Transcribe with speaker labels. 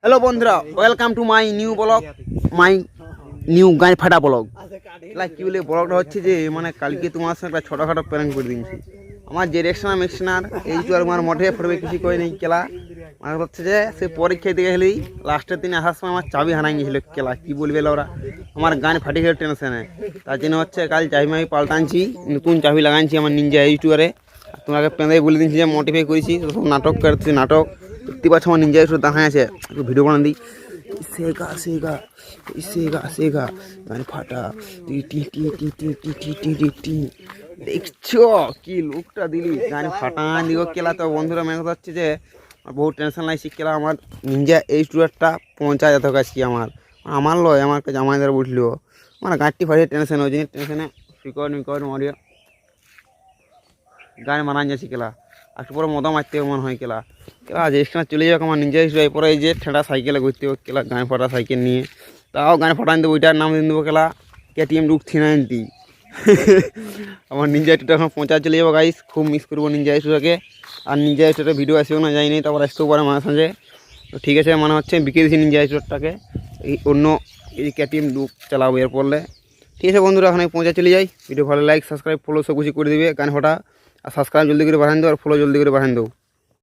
Speaker 1: Hello বন্ধুরা, welcome to my new blog, my new গান ফাটা ব্লগ। কি বলে ব্লগটা হচ্ছে যে মানে কালকে তোমার সঙ্গে একটা ছোটোখাটো প্ল্যান করে দিয়েছি। আমার যে রেকশনার এইটু আর আমার মঠে পড়বে কিছু করে নেই কেলা। মানে হচ্ছে যে সে পরীক্ষা দিকে গেলেই লাস্টের দিনে আসার সময় আমার চাবি হারাই গেছিল কেলা। কি বলবে ওরা, আমার গান ফাটি গেল টেনশনে। তার জন্য হচ্ছে কাল চাবি আমি পাল্টানছি, নতুন চাবি লাগাইছি আমার নিনজা এইটুয়ারে। তোমাকে পেঁদাই বলে দিচ্ছি যে মোটিফাই করেছি, সব নাটক করছি। নাটক দেখতে পাচ্ছ আমার নিনজা এইটু দেখা আছে, একটু ভিডিও বানান দিই। সেগা সেগা সেগা সেগা গান ফাটা টি টি টি টি টি টি টি টি টি টি। দেখছো কি লুকটা দিলি, গান ফাটান দিও কেলা। তো বন্ধুরা মেয়ে কথা হচ্ছে যে বহুত টেনশন লাগছে কেলা। আমার নিনজা এইটুয়ারটা পৌঁছা যেত কাছে আমার লয়, আমার কাছে আমাদের উঠলো মানে গাঁটটি ফাটিয়ে টেনশন ওই জন্য টেনশনে ফিকর মারিয়া গান মানান যাচ্ছি কেলা। একটু পরে মদা মারতে মনে হয় কেলা। কেলা আজ এখানে চলে যাক আমার নিজে পরে এই যে ঠেঁড়া সাইকেলে ঘুরতে হবে কেলা, গান ফাটা সাইকেল নিয়ে। তাও গান ফাটান দেবো, ওইটার নাম দিয়ে দেবো কেলা KTM Duke 390। আমার নিনজা এইটুটা এখন পৌঁছা চলে যাবো গাইস। খুব মিস করবো নিনজা এইটুটাকে। আর নিনজা এইটুটা ভিডিও আসেও না যায়নি, তারপর আসতেও পারে মাঝে সাঝে। তো ঠিক আছে, মানে হচ্ছে বিকে দিয়েছি নিনজা এইটুটাকে, এই অন্য এই KTM Duke চালাবো এর পড়লে। ঠিক আছে বন্ধুরা, এখন আমি পৌঁছা চলে যাই। ভিডিও ভালো লাইক সাবস্ক্রাইব ফলো সব কিছু করে দিবে গান ফাটা। আর সাবস্ক্রাইব জলদি করে বাড়ান দাও, আর ফলো জলদি করে বাড়ান দাও।